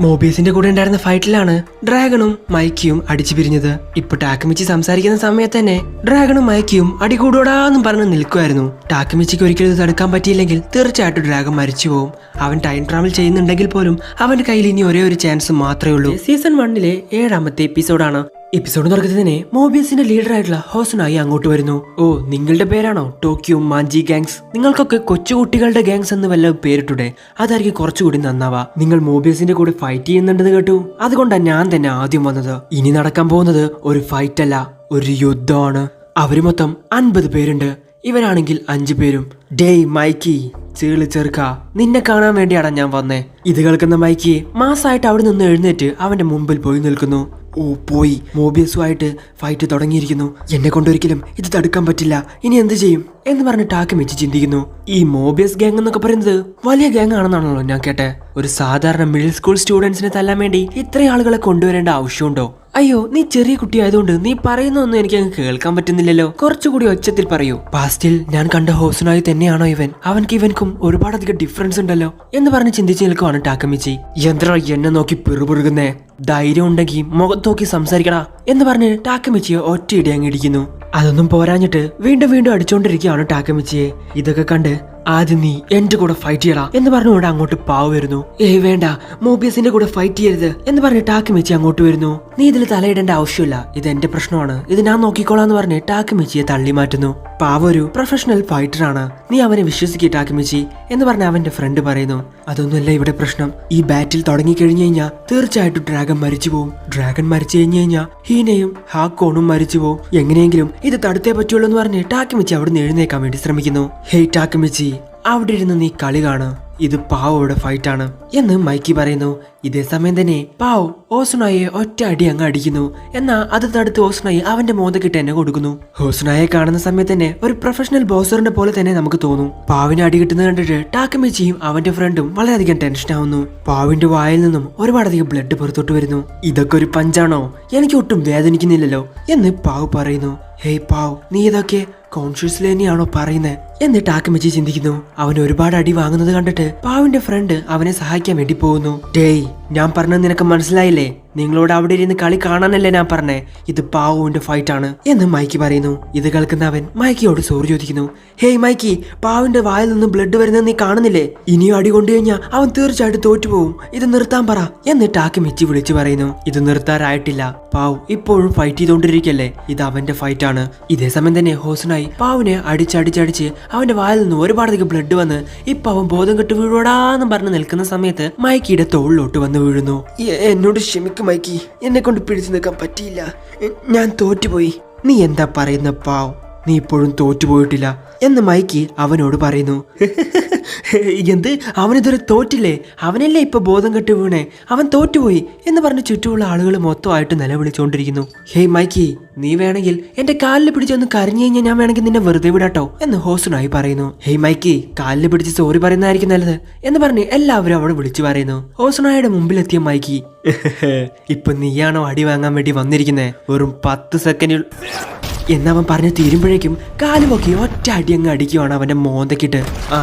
[SPEAKER 1] മോബിയസിന്റെ കൂടെ ഉണ്ടായിരുന്ന ഫൈറ്റിലാണ് ഡ്രാഗണും മൈക്കിയും അടിച്ചു പിരിഞ്ഞത്. ഇപ്പൊ ടാക്കമിച്ചി സംസാരിക്കുന്ന സമയത്ത് തന്നെ ഡ്രാഗണും മൈക്കിയും അടികൂടോടാന്നും പറഞ്ഞ് നിൽക്കുമായിരുന്നു. ടാക്കമിച്ചിക്ക് ഒരിക്കലും ഇത് തടുക്കാൻ പറ്റിയില്ലെങ്കിൽ തീർച്ചയായിട്ടും ഡ്രാഗൺ മരിച്ചു പോകും. അവൻ ടൈം ട്രാവൽ ചെയ്യുന്നുണ്ടെങ്കിൽ പോലും അവന്റെ കയ്യിൽ ഇനി ഒരേ ഒരു ചാൻസ് മാത്രമേ ഉള്ളൂ. സീസൺ 1 7ാമത്തെ എപ്പിസോഡാണ്. എപ്പിസോഡ് തുടക്കത്തിന് മോബിയസിന്റെ ലീഡറായിട്ടുള്ള ഹോസനായി അങ്ങോട്ട് വരുന്നു. ഓ, നിങ്ങളുടെ പേരാണോ ടോക്കിയോ മാഞ്ചി ഗാങ്സ്? നിങ്ങൾക്കൊക്കെ കൊച്ചുകുട്ടികളുടെ ഗാങ്സ് എന്ന് വല്ല പേരിട്ടൂടെ? അതായിരിക്കും കുറച്ചുകൂടി നന്നാവാ. നിങ്ങൾ മോബിയസിന്റെ കൂടെ ഫൈറ്റ് ചെയ്യുന്നുണ്ടെന്ന് കേട്ടു. അതുകൊണ്ടാണ് ഞാൻ തന്നെ ആദ്യം വന്നത്. ഇനി നടക്കാൻ പോകുന്നത് ഒരു ഫൈറ്റ് അല്ല, ഒരു യുദ്ധമാണ്. അവര് മൊത്തം 50 പേരുണ്ട്. ഇവരാണെങ്കിൽ 5 പേരും. ഡേയ് മൈക്കി, ചീളി ചെറുക്ക, നിന്നെ കാണാൻ വേണ്ടിയാണ് ഞാൻ വന്നേ. ഇത് കേൾക്കുന്ന മൈക്കി മാസമായിട്ട് അവിടെ നിന്ന് എഴുന്നേറ്റ് അവന്റെ മുമ്പിൽ പോയി നിൽക്കുന്നു. ഓ പോയി, മോബിയസുമായിട്ട് ഫൈറ്റ് തുടങ്ങിയിരിക്കുന്നു. എന്നെ കൊണ്ടൊരിക്കലും ഇത് തടുക്കാൻ പറ്റില്ല. ഇനി എന്ത് ചെയ്യും എന്ന് പറഞ്ഞ് ടാക്കമിച്ചി ചിന്തിക്കുന്നു. ഈ മോബിയസ് ഗാങ് എന്നൊക്കെ പറയുന്നത് വലിയ ഗാങ് ആണെന്നാണല്ലോ ഞാൻ കേട്ടെ. ഒരു സാധാരണ മിഡിൽ സ്കൂൾ സ്റ്റുഡൻസിനെ തല്ലാൻ വേണ്ടി ഇത്രയും ആളുകളെ കൊണ്ടുവരേണ്ട ആവശ്യമുണ്ടോ? അയ്യോ, നീ ചെറിയ കുട്ടിയായതുകൊണ്ട് നീ പറയുന്നൊന്നും എനിക്ക് അങ്ങ് കേൾക്കാൻ പറ്റുന്നില്ലല്ലോ. കുറച്ചുകൂടി ഒച്ചത്തിൽ പറയൂ. പാസ്റ്റിൽ ഞാൻ കണ്ട ഹോസനായി തന്നെയാണോ ഇവൻ? ഇവൻക്കും ഒരുപാടധികം ഡിഫറൻസ് ഉണ്ടല്ലോ എന്ന് പറഞ്ഞ് ചിന്തിച്ചു നിൽക്കുവാണ് ടാക്കമിച്ചി. യന്ത്ര എന്നെ നോക്കി പിറുപിറുകുന്നേ, ധൈര്യം ഉണ്ടെങ്കിൽ മുഖത്ത് നോക്കി സംസാരിക്കടാ എന്ന് പറഞ്ഞ് ടാക്കമിച്ചിയെ ഒറ്റയിടി അങ്ങ് ഇടിക്കുന്നു. അതൊന്നും പോരാഞ്ഞിട്ട് വീണ്ടും വീണ്ടും അടിച്ചുകൊണ്ടിരിക്കുകയാണ് ടാക്കമിച്ചിയെ. ഇതൊക്കെ കണ്ട് ആദ്യം നീ എന്റെ കൂടെ ഫൈറ്റ് ചെയ്യടാ എന്ന് പറഞ്ഞുകൊണ്ട് അങ്ങോട്ട് പാവ് വരുന്നു. ഏയ് വേണ്ട, മോബിയസിന്റെ കൂടെ ഫൈറ്റ് ചെയ്യരുത് എന്ന് പറഞ്ഞ് ടാക്കമിച്ചി അങ്ങോട്ട് വരുന്നു. നീ ഇതിൽ തലയിടേണ്ട ആവശ്യമില്ല, ഇത് എന്റെ പ്രശ്നമാണ്, ഇത് ഞാൻ നോക്കിക്കോളാന്ന് പറഞ്ഞ് ടാക്കമിച്ചിയെ തള്ളി മാറ്റുന്നു. പാവ ഒരു പ്രൊഫഷണൽ ഫൈറ്റർ ആണ്, നീ അവനെ വിശ്വസിക്കുക ടാക്കമിച്ചി എന്ന് പറഞ്ഞ അവന്റെ ഫ്രണ്ട് പറയുന്നു. അതൊന്നുമല്ല ഇവിടെ പ്രശ്നം. ഈ ബാറ്റിൽ തുടങ്ങി കഴിഞ്ഞു കഴിഞ്ഞാൽ തീർച്ചയായിട്ടും ഡ്രാഗൺ മരിച്ചു പോകും. ഡ്രാഗൺ മരിച്ചു കഴിഞ്ഞു കഴിഞ്ഞാൽ ഹീനയും ഹാക്കോണും മരിച്ചു പോകും. എങ്ങനെയെങ്കിലും ഇത് തടുത്തേ പറ്റുള്ളൂ എന്ന് പറഞ്ഞ് ടാക്കമിച്ചി അവിടെ നിന്ന് എഴുന്നേക്കാൻ വേണ്ടി ശ്രമിക്കുന്നു. ഹേയ് ടാക്കമിച്ചി, അവിടെ ഇരുന്ന് നീ കളി കാണു, ഇത് പാവയുടെ ഫൈറ്റ് ആണ് എന്ന് മൈക്കി പറയുന്നു. ഇതേ സമയം തന്നെ പാവ് ഓസുനായെ ഒറ്റ അടി അങ്ങ് അടിക്കുന്നു. എന്നാ അത് തടുത്ത് ഓസുനായി അവന്റെ മോന്തക്കിട്ട് എന്നെ കൊടുക്കുന്നു. ഓസുനായെ കാണുന്ന സമയത്ത് തന്നെ ഒരു പ്രൊഫഷണൽ ബോക്സറിന്റെ പോലെ തന്നെ നമുക്ക് തോന്നും. പാവിന് അടി കിട്ടുന്നത് കണ്ടിട്ട് ടാക്കമിച്ചിയും അവന്റെ ഫ്രണ്ടും വളരെയധികം ടെൻഷൻ ആവുന്നു. പാവിന്റെ വായിൽ നിന്നും ഒരുപാടധികം ബ്ലഡ് പുറത്തോട്ട് വരുന്നു. ഇതൊക്കെ ഒരു പഞ്ചാണോ? എനിക്ക് ഒട്ടും വേദനിക്കുന്നില്ലല്ലോ എന്ന് പാവ് പറയുന്നു. ഹേയ് പാവ്, നീ ഇതൊക്കെ കോൺഷ്യസ്ലി തന്നെയാണോ പറയുന്നത് എന്ന് ടാക്കമിച്ചി ചിന്തിക്കുന്നു. അവൻ ഒരുപാട് അടി വാങ്ങുന്നത് കണ്ടിട്ട് പാവിന്റെ ഫ്രണ്ട് അവനെ സഹായിക്കാൻ വേണ്ടി പോകുന്നു. ഡേയ്, ഞാൻ പറഞ്ഞത് നിനക്ക് മനസ്സിലായില്ലേ? നിങ്ങളോട് അവിടെ ഇരുന്ന് കളി കാണാനല്ലേ ഞാൻ പറഞ്ഞേ, ഇത് പാവുവിന്റെ ഫൈറ്റ് ആണ് എന്ന് മൈക്കി പറയുന്നു. ഇത് കേൾക്കുന്ന അവൻ മൈക്കിയോട് സോറി ചോദിക്കുന്നു. ഹേയ് മൈക്കി, പാവിന്റെ വായിൽ നിന്ന് ബ്ലഡ് വരുന്നത് നീ കാണുന്നില്ലേ? ഇനിയും അടി കൊണ്ടു കഴിഞ്ഞാൽ അവൻ തീർച്ചയായിട്ടും തോറ്റുപോകും, ഇത് നിർത്താൻ പറ എന്ന് ടാക്കമിച്ചി വിളിച്ചു പറയുന്നു. ഇത് നിർത്താറായിട്ടില്ല, പാവ് ഇപ്പോഴും ഫൈറ്റ് ചെയ്തോണ്ടിരിക്കല്ലേ, ഇത് അവന്റെ ഫൈറ്റ് ആണ്. ഇതേ സമയം തന്നെ ഹോസനായി പാവിനെ അടിച്ചടിച്ചടിച്ച് അവന്റെ വായിൽ നിന്ന് ഒരുപാടധികം ബ്ലഡ് വന്ന് ഇപ്പൊ അവൻ ബോധം കെട്ട് വീഴോടാന്നും പറഞ്ഞ് നിൽക്കുന്ന സമയത്ത് മൈക്കിയുടെ തോളിലോട്ട് വന്ന് വീഴുന്നു. എന്നോട് ക്ഷമിക്കും മൈക്കി, എന്നെ കൊണ്ട് പിടിച്ചു നിൽക്കാൻ പറ്റിയില്ല, ഞാൻ തോറ്റുപോയി. നീ എന്താ പറയുന്ന പാവ്, നീ ഇപ്പോഴും തോറ്റുപോയിട്ടില്ല എന്ന് മൈക്കി അവനോട് പറയുന്നു. എന്ത്, അവനിതുവരെ തോറ്റില്ലേ? അവനല്ലേ ഇപ്പൊ ബോധം കെട്ട് വീണേ, അവൻ തോറ്റുപോയി എന്ന് പറഞ്ഞ് ചുറ്റുമുള്ള ആളുകൾ മൊത്തമായിട്ട് നിലവിളിച്ചുകൊണ്ടിരിക്കുന്നു. ഹേയ് മൈക്കി, നീ വേണമെങ്കിൽ എന്റെ കാലിൽ പിടിച്ചൊന്ന് കരഞ്ഞു കഴിഞ്ഞാൽ ഞാൻ വേണമെങ്കിൽ നിന്നെ വെറുതെ വിടാട്ടോ എന്ന് ഹോസനായി പറയുന്നു. ഹേയ് മൈക്കി, കാലിൽ പിടിച്ച് സോറി പറയുന്നതായിരിക്കും നല്ലത് എന്ന് പറഞ്ഞ് എല്ലാവരും അവിടെ വിളിച്ചു പറയുന്നു. ഹോസനായുടെ മുമ്പിലെത്തിയ മൈക്കി, ഇപ്പൊ നീയാണോ അടി വാങ്ങാൻ വേണ്ടി വന്നിരിക്കുന്നേ? വെറും 10 സെക്കൻഡിൽ എന്നവൻ പറഞ്ഞു തീരുമ്പോഴേക്കും കാലുമൊക്കെ ഒറ്റ അടി അങ്ങ് അടിക്കുവാണ് അവന്റെ മോന്തക്കിട്ട്.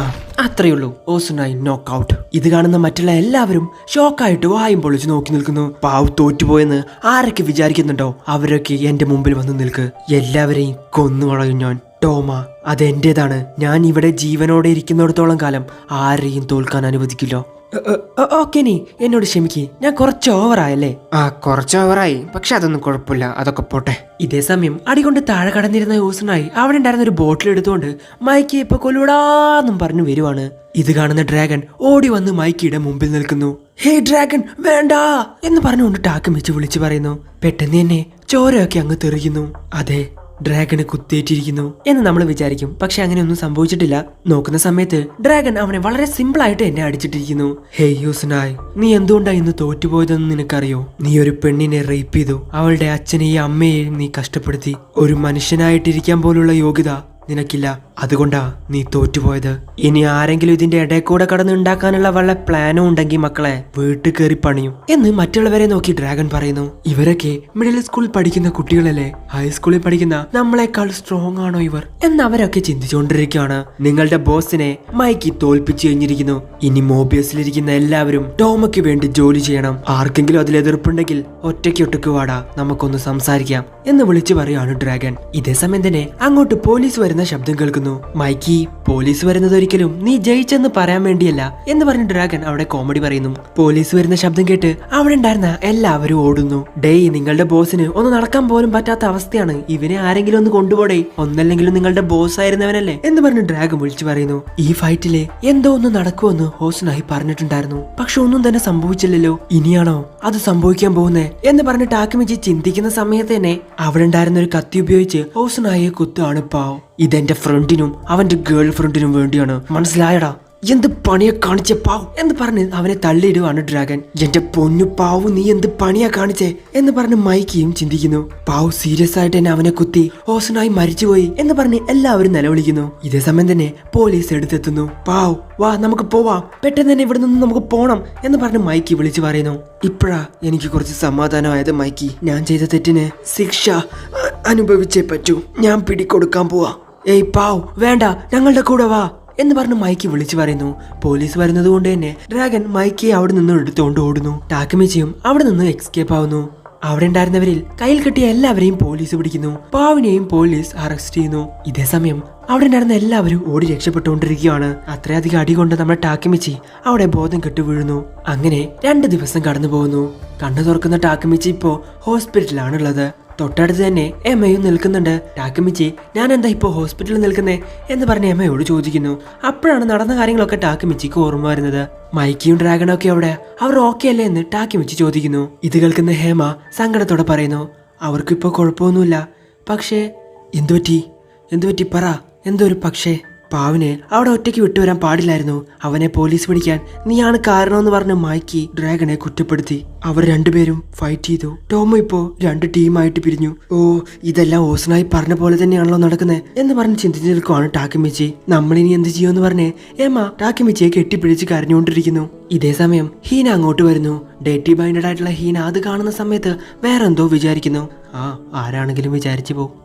[SPEAKER 1] അത്രയുള്ളൂ, ഓസുനായി നോക്ക് ഔട്ട്. ഇത് കാണുന്ന മറ്റുള്ള എല്ലാവരും ഷോക്കായിട്ട് വായും പൊളിച്ച് നോക്കി നിൽക്കുന്നു. പാവ് തോറ്റുപോയെന്ന് ആരൊക്കെ വിചാരിക്കുന്നുണ്ടോ അവരൊക്കെ എന്റെ മുമ്പിൽ വന്ന് നിൽക്ക്, എല്ലാവരെയും കൊന്നുകളയും ഞാൻ. ടോമ, അതെന്റേതാണ്. ഞാൻ ഇവിടെ ജീവനോടെ ഇരിക്കുന്നിടത്തോളം കാലം ആരെയും തോൽക്കാൻ അനുവദിക്കില്ല. ഓക്കെ, നീ എന്നോട് ക്ഷമിക്ക്, ഞാൻ കുറച്ച് ഓവറായല്ലേ?
[SPEAKER 2] കുറച്ച് ഓവറായി, പക്ഷെ അതൊന്നും കുഴപ്പമില്ല, അതൊക്കെ പോട്ടെ.
[SPEAKER 1] ഇതേ സമയം അടികൊണ്ട് താഴെ കടന്നിരുന്ന ഹൂസനായി അവിടെ ഉണ്ടായിരുന്ന ഒരു ബോട്ടിൽ എടുത്തുകൊണ്ട് മൈക്കി ഇപ്പൊ കൊല്ലൂടാന്നും പറഞ്ഞു വരുവാണ്. ഇത് കാണുന്ന ഡ്രാഗൺ ഓടി വന്ന് മൈക്കിയുടെ മുമ്പിൽ നിൽക്കുന്നു. ഹേ ഡ്രാഗൺ, വേണ്ട എന്ന് പറഞ്ഞുകൊണ്ട് ടാക്കമിച്ച് വിളിച്ചു പറയുന്നു. പെട്ടെന്ന് തന്നെ ചോരയൊക്കെ അങ്ങ് തെറിയുന്നു. അതെ, ഡ്രാഗന് കുത്തേറ്റിരിക്കുന്നു എന്ന് നമ്മൾ വിചാരിക്കും, പക്ഷെ അങ്ങനെയൊന്നും സംഭവിച്ചിട്ടില്ല. നോക്കുന്ന സമയത്ത് ഡ്രാഗൺ അവനെ വളരെ സിമ്പിൾ ആയിട്ട് എന്നെ അടിച്ചിട്ടിരിക്കുന്നു. ഹേയ് യൂസനായ്, നീ എന്തുകൊണ്ടാ ഇന്ന് തോറ്റുപോയതെന്ന് നിനക്കറിയോ? നീ ഒരു പെണ്ണിനെ റേപ്പ് ചെയ്തു, അവളുടെ അച്ഛനെയും അമ്മയെയും നീ കഷ്ടപ്പെടുത്തി. ഒരു മനുഷ്യനായിട്ടിരിക്കാൻ പോലുള്ള യോഗ്യത നിനക്കില്ല. അതുകൊണ്ടാ നീ തോറ്റുപോയത്. ഇനി ആരെങ്കിലും ഇതിന്റെ ഇടയിൽ കൂടെ കടന്ന് ഉണ്ടാക്കാനുള്ള വല്ല പ്ലാനും ഉണ്ടെങ്കിൽ മക്കളെ വീട്ടിൽ കയറി പണിയും എന്ന് മറ്റുള്ളവരെ നോക്കി ഡ്രാഗൺ പറയുന്നു. ഇവരൊക്കെ മിഡിൽ സ്കൂളിൽ പഠിക്കുന്ന കുട്ടികളല്ലേ, ഹൈസ്കൂളിൽ പഠിക്കുന്ന നമ്മളെക്കാൾ സ്ട്രോങ് ആണോ ഇവർ എന്ന് അവരൊക്കെ ചിന്തിച്ചുകൊണ്ടിരിക്കുകയാണ്. നിങ്ങളുടെ ബോസിനെ മൈക്കി തോൽപ്പിച്ചു കഴിഞ്ഞിരിക്കുന്നു. ഇനി മോബിയസിലിരിക്കുന്ന എല്ലാവരും ടോമയ്ക്ക് വേണ്ടി ജോലി ചെയ്യണം. ആർക്കെങ്കിലും അതിൽ എതിർപ്പുണ്ടെങ്കിൽ ഒറ്റയ്ക്ക് വാടാ, നമുക്കൊന്ന് സംസാരിക്കാം എന്ന് വിളിച്ചു പറയാണ് ഡ്രാഗൺ. ഇതേ സമയം തന്നെ അങ്ങോട്ട് പോലീസ് വരുന്ന ശബ്ദം കേൾക്കുന്നു. മൈക്കി, പോലീസ് വരുന്നത് ഒരിക്കലും നീ ജയിച്ചെന്ന് പറയാൻ വേണ്ടിയല്ല എന്ന് പറഞ്ഞ് ഡ്രാഗൺ അവിടെ കോമഡി പറയുന്നു. പോലീസ് വരുന്ന ശബ്ദം കേട്ട് അവിടെ ഉണ്ടായിരുന്ന എല്ലാവരും ഓടുന്നു. ഡേയ്, നിങ്ങളുടെ ബോസിന് ഒന്ന് നടക്കാൻ പോലും പറ്റാത്ത അവസ്ഥയാണ്, ഇവനെ ആരെങ്കിലും ഒന്ന് കൊണ്ടുപോടേ, ഒന്നല്ലെങ്കിലും നിങ്ങളുടെ ബോസ് ആയിരുന്നവനല്ലേ എന്ന് പറഞ്ഞ് ഡ്രാഗൺ വിളിച്ചു പറയുന്നു. ഈ ഫൈറ്റില് എന്തോ ഒന്ന് നടക്കുമെന്ന് ഹോസനായി പറഞ്ഞിട്ടുണ്ടായിരുന്നു, പക്ഷെ ഒന്നും തന്നെ സംഭവിച്ചില്ലല്ലോ. ഇനിയാണോ അത് സംഭവിക്കാൻ പോകുന്നേ എന്ന് പറഞ്ഞ് ടാക്കമിച്ചി ചിന്തിക്കുന്ന സമയത്ത് തന്നെ അവിടെ ഉണ്ടായിരുന്ന ഒരു കത്തി ഉപയോഗിച്ച് ഹോസനായെ കുത്താണ് പാവ്. ഇതെന്റെ ഫ്രണ്ടിനും അവന്റെ ഗേൾ ഫ്രണ്ടിനും വേണ്ടിയാണ്, മനസ്സിലായടാ? എന്ത് പണിയാ കാണിച്ച പാവ് എന്ന് പറഞ്ഞ് അവനെ തള്ളിയിടുവാണ് ഡ്രാഗൺ. എന്റെ പൊന്നു പാവു, നീ എന്ത് പണിയാ കാണിച്ചേ എന്ന് പറഞ്ഞ് മൈക്കിയും ചിന്തിക്കുന്നു. പാവു സീരിയസ് ആയിട്ട് തന്നെ അവനെ കുത്തി ഹോസനായി മരിച്ചുപോയി എന്ന് പറഞ്ഞ് എല്ലാവരും നിലവിളിക്കുന്നു. ഇതേ സമയം തന്നെ പോലീസ് എടുത്തെത്തുന്നു. പാവ്, വാ നമുക്ക് പോവാം, പെട്ടെന്ന് തന്നെ ഇവിടെ നിന്ന് നമുക്ക് പോണം എന്ന് പറഞ്ഞ് മൈക്കി വിളിച്ചു പറയുന്നു. ഇപ്പഴാ എനിക്ക് കുറച്ച് സമാധാനമായത് മൈക്കി. ഞാൻ ചെയ്ത തെറ്റിന് ശിക്ഷ അനുഭവിച്ചേ പറ്റൂ. ഞാൻ പിടികൊടുക്കാൻ പോവാ. ഏയ് പാവ്, വേണ്ട, ഞങ്ങളുടെ കൂടെ വാ എന്ന് പറഞ്ഞ് മൈക്കി വിളിച്ചു പറയുന്നു. പോലീസ് വരുന്നത് കൊണ്ട് തന്നെ ഡ്രാഗൺ മൈക്കിയെ അവിടെ നിന്ന് എടുത്തുകൊണ്ട് ഓടുന്നു. ടാക്കമിച്ചിയും അവിടെ നിന്ന് എസ്കേപ്പ് ആവുന്നു. അവിടെ ഉണ്ടായിരുന്നവരിൽ കയ്യിൽ കിട്ടിയ എല്ലാവരെയും പോലീസ് പിടിക്കുന്നു. പാവിനെയും പോലീസ് അറസ്റ്റ് ചെയ്യുന്നു. ഇതേ സമയം അവിടെ ഉണ്ടായിരുന്ന എല്ലാവരും ഓടി രക്ഷപ്പെട്ടുകൊണ്ടിരിക്കുകയാണ്. അത്രയധികം അടി കൊണ്ട് നമ്മുടെ ടാക്കമിച്ചി അവിടെ ബോധം കെട്ടു വീഴുന്നു. അങ്ങനെ 2 ദിവസം കടന്നു പോകുന്നു. കണ്ണു തുറക്കുന്ന ടാക്കമിച്ചി ഇപ്പോ ഹോസ്പിറ്റലിലാണുള്ളത്. തൊട്ടടുത്ത് തന്നെ എമ്മയും നിൽക്കുന്നുണ്ട്. ടാക്കമിച്ചി, ഞാൻ എന്താ ഇപ്പോ ഹോസ്പിറ്റലിൽ നിൽക്കുന്നേ എന്ന് പറഞ്ഞ് എമ്മയോട് ചോദിക്കുന്നു. അപ്പോഴാണ് നടന്ന കാര്യങ്ങളൊക്കെ ടാക്കമിച്ചിക്ക് ഓർമ്മ വരുന്നത്. മൈക്കിയും ഡ്രാഗണും ഒക്കെ അവിടെ, അവർ ഓക്കെ അല്ലേ എന്ന് ടാക്കമിച്ചി ചോദിക്കുന്നു. ഇത് കേൾക്കുന്ന ഹേമ സങ്കടത്തോടെ പറയുന്നു, അവർക്കിപ്പോ കുഴപ്പമൊന്നുമില്ല. പക്ഷേ എന്തുപറ്റി പറ, എന്തോ ഒരു പക്ഷേ. പാവിനെ അവിടെ ഒറ്റയ്ക്ക് വിട്ടുവരാൻ പാടില്ലായിരുന്നു. അവനെ പോലീസ് പിടിക്കാൻ നീയാണ് കാരണമെന്ന് പറഞ്ഞ് മൈക്കി ഡ്രാഗണെ കുറ്റപ്പെടുത്തി. അവർ രണ്ടുപേരും ഫൈറ്റ് ചെയ്തു. ടോമോ ഇപ്പോ 2 ടീമായിട്ട് പിരിഞ്ഞു. ഓ, ഇതെല്ലാം ഓസനായി പറഞ്ഞ പോലെ തന്നെയാണല്ലോ നടക്കുന്നത് എന്ന് പറഞ്ഞ് ചിന്തിച്ചു നിൽക്കുവാണ് ടാക്കമിച്ചി. നമ്മളിനി എന്ത് ചെയ്യുമെന്ന് പറഞ്ഞ് ഏമ്മ ടാക്കമിച്ചിയെ കെട്ടിപ്പിടിച്ച് കരഞ്ഞുകൊണ്ടിരിക്കുന്നു. ഇതേ സമയം ഹീന അങ്ങോട്ട് വരുന്നു. ഡേറ്റി ബൈൻഡഡ് ആയിട്ടുള്ള ഹീന അത് കാണുന്ന സമയത്ത് വേറെന്തോ വിചാരിക്കുന്നു. ആരാണെങ്കിലും വിചാരിച്ചു പോകും.